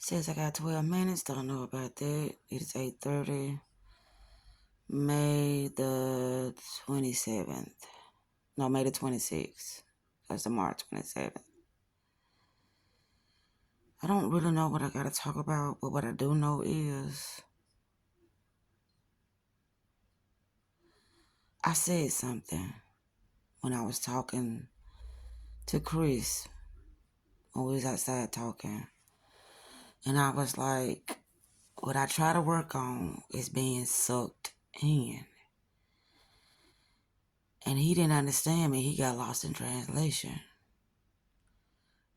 Says I got 12 minutes. Don't know about that. It is 8:30. May the 27th. No, May the 26th. That's the March 27th. I don't really know what I got to talk about, but what I do know is I said something when I was talking to Chris when we was outside talking. And I was like, what I try to work on is being sucked in. And he didn't understand me. He got lost in translation.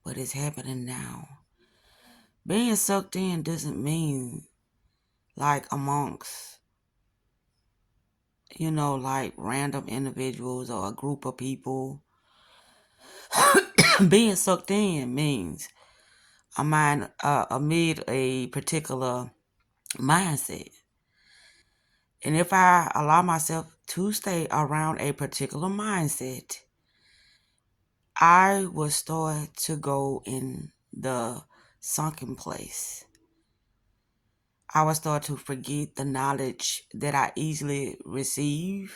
But it's happening now. Being sucked in doesn't mean like amongst, like random individuals or a group of people. Being sucked in means amid a particular mindset. And if I allow myself to stay around a particular mindset, I will start to go in the sunken place. I will start to forget the knowledge that I easily received.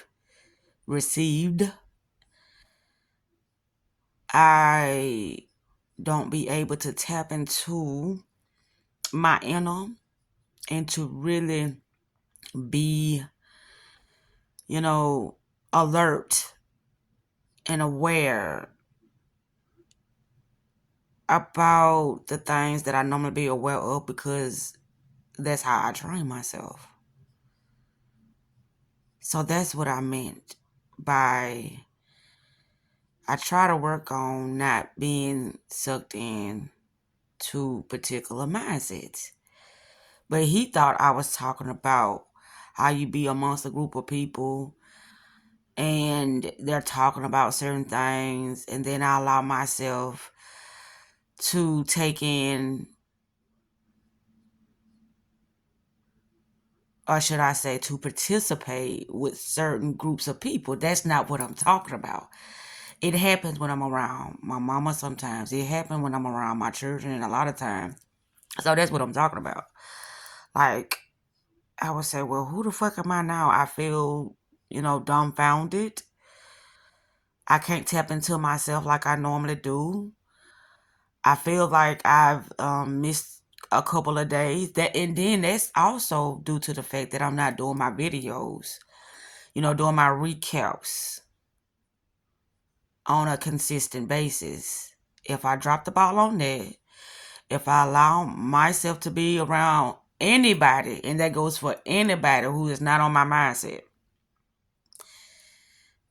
I don't be able to tap into my inner and to really be, alert and aware about the things that I normally be aware of because that's how I train myself. So that's what I meant by I try to work on not being sucked in to particular mindsets. But he thought I was talking about how you be amongst a group of people and they're talking about certain things, and then I allow myself to take in, or should I say, to participate with certain groups of people. That's not what I'm talking about. It happens when I'm around my mama sometimes. It happens when I'm around my children a lot of times. So that's what I'm talking about. Like, I would say, well, who the fuck am I now? I feel, dumbfounded. I can't tap into myself like I normally do. I feel like I've missed a couple of days. And then that's also due to the fact that I'm not doing my videos, doing my recaps on a consistent basis. If I drop the ball on that, if I allow myself to be around anybody, and that goes for anybody who is not on my mindset,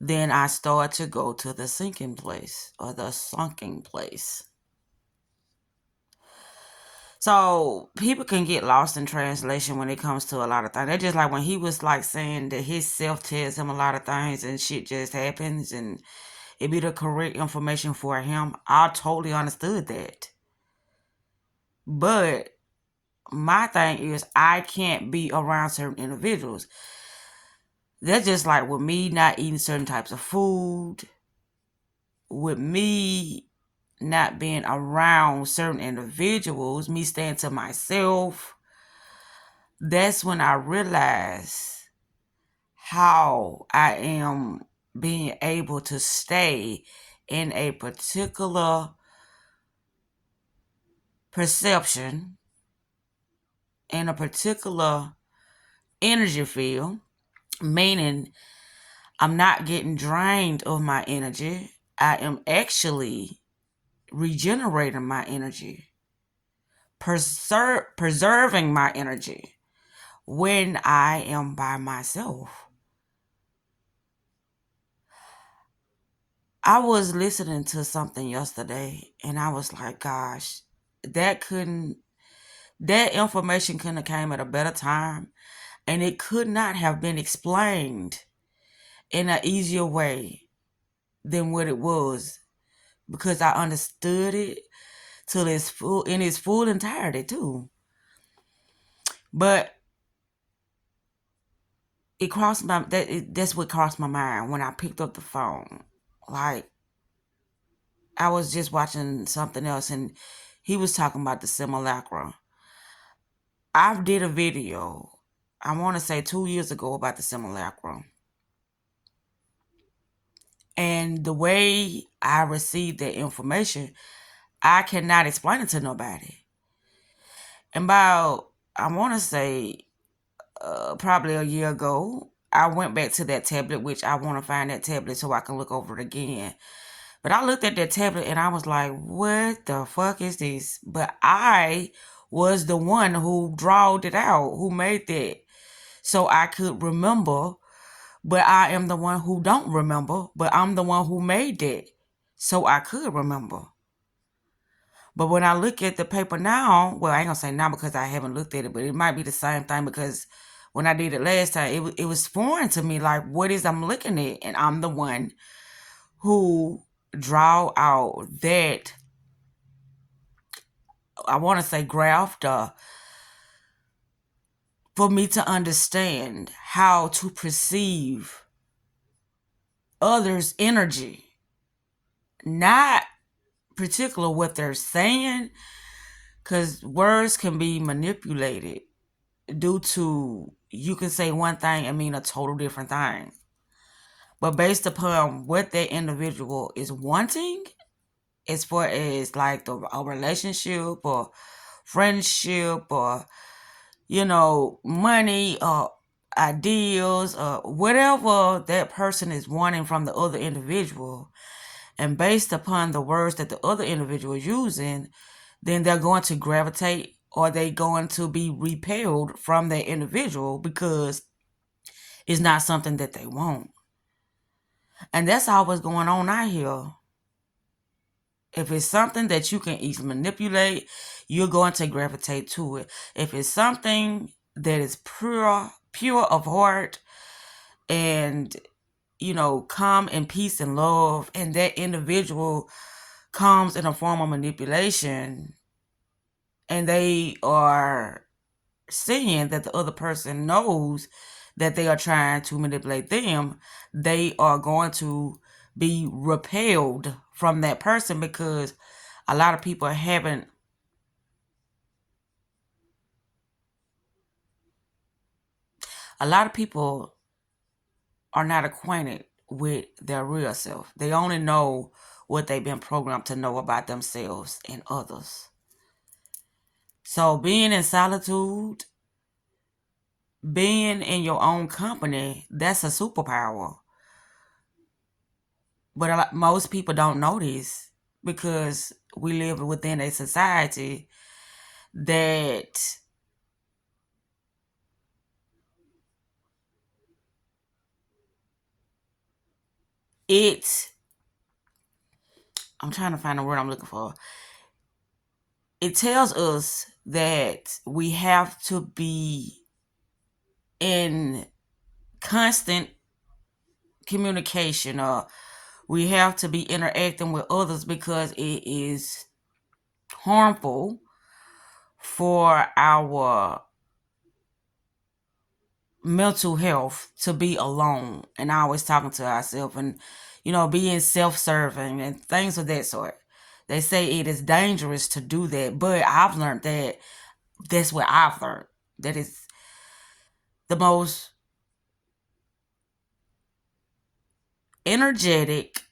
then I start to go to the sinking place or the sunken place. So people can get lost in translation when it comes to a lot of things. They're just like when he was like saying that his self tells him a lot of things and shit just happens and it be the correct information for him. I totally understood that. But my thing is I can't be around certain individuals. That's just like with me not eating certain types of food, with me not being around certain individuals, me staying to myself. That's when I realized how I am being able to stay in a particular perception, in a particular energy field, meaning I'm not getting drained of my energy. I am actually regenerating my energy, preserving my energy when I am by myself. I was listening to something yesterday and I was like, gosh, that information couldn't have came at a better time, and it could not have been explained in an easier way than what it was, because I understood it till it's full in its full entirety too. But it crossed that's what crossed my mind when I picked up the phone. Like, I was just watching something else and he was talking about the simulacra. I did a video, I want to say 2 years ago, about the simulacrum. And the way I received that information, I cannot explain it to nobody. And about, I want to say, probably a year ago, I went back to that tablet, which I want to find that tablet so I can look over it again. But I looked at that tablet and I was like, what the fuck is this? But I was the one who drawed it out, who made that, so I could remember. But I am the one who don't remember, but I'm the one who made that, so I could remember. But when I look at the paper now, well, I ain't gonna say now because I haven't looked at it, but it might be the same thing because when I did it last time, it was foreign to me. Like, what is I'm looking at? And I'm the one who draw out that, I want to say, graph, for me to understand how to perceive others' energy, not particular what they're saying, because words can be manipulated due to, you can say one thing and mean a total different thing. But based upon what that individual is wanting, as far as like a relationship or friendship or, money or ideals or whatever that person is wanting from the other individual, and based upon the words that the other individual is using, then they're going to gravitate, or they going to be repelled from that individual because it's not something that they want. And that's all what's going on out here. If it's something that you can easily manipulate, you're going to gravitate to it. If it's something that is pure of heart, and come in peace and love, and that individual comes in a form of manipulation, and they are seeing that the other person knows that they are trying to manipulate them, they are going to be repelled from that person, because a lot of people are not acquainted with their real self. They only know what they've been programmed to know about themselves and others. So being in solitude, being in your own company, that's a superpower. But most people don't know this because we live within a society that it, I'm trying to find the word I'm looking for. It tells us that we have to be in constant communication, or we have to be interacting with others, because it is harmful for our mental health to be alone and always talking to ourselves, and being self-serving and things of that sort. They say it is dangerous to do that, but I've learned that that's what I've learned, that is the most energetic,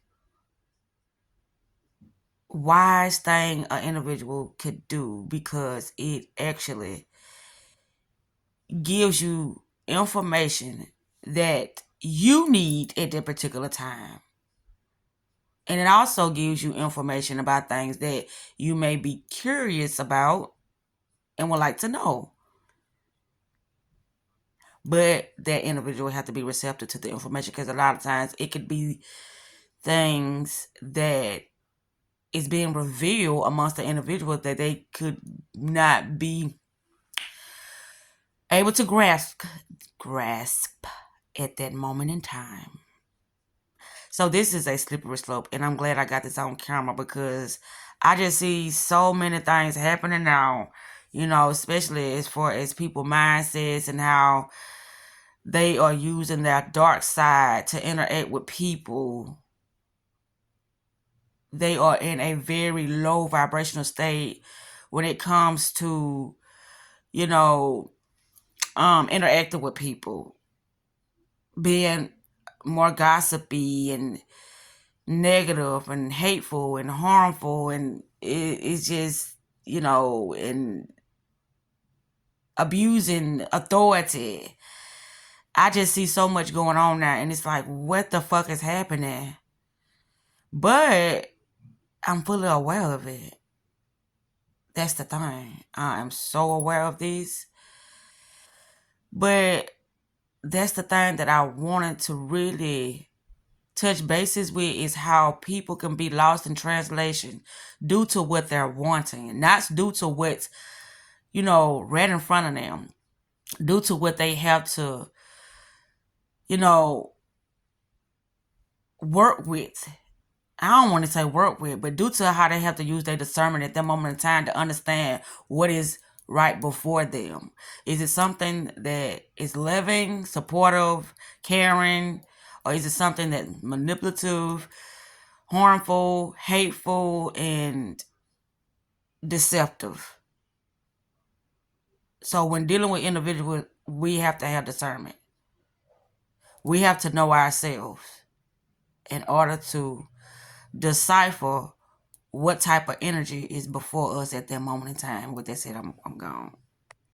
wise thing an individual could do, because it actually gives you information that you need at that particular time. And it also gives you information about things that you may be curious about and would like to know. But that individual have to be receptive to the information, because a lot of times it could be things that is being revealed amongst the individual that they could not be able to grasp at that moment in time. So this is a slippery slope, and I'm glad I got this on camera, because I just see so many things happening now, especially as far as people mindsets and how they are using their dark side to interact with people. They are in a very low vibrational state when it comes to you know, interacting with people, being more gossipy and negative and hateful and harmful, and it's just, and abusing authority. I just see so much going on now, and it's like, what the fuck is happening? But I'm fully aware of it. That's the thing. I am so aware of these. But that's the thing that I wanted to really touch bases with, is how people can be lost in translation due to what they're wanting, not due to what's, right in front of them, due to what they have to, you know, work with. I don't want to say work with, but due to how they have to use their discernment at that moment in time to understand what is right before them. Is it something that is loving, supportive, caring, or is it something that's manipulative, harmful, hateful, and deceptive? So when dealing with individuals, we have to have discernment. We have to know ourselves in order to decipher what type of energy is before us at that moment in time. With that said, I'm gone.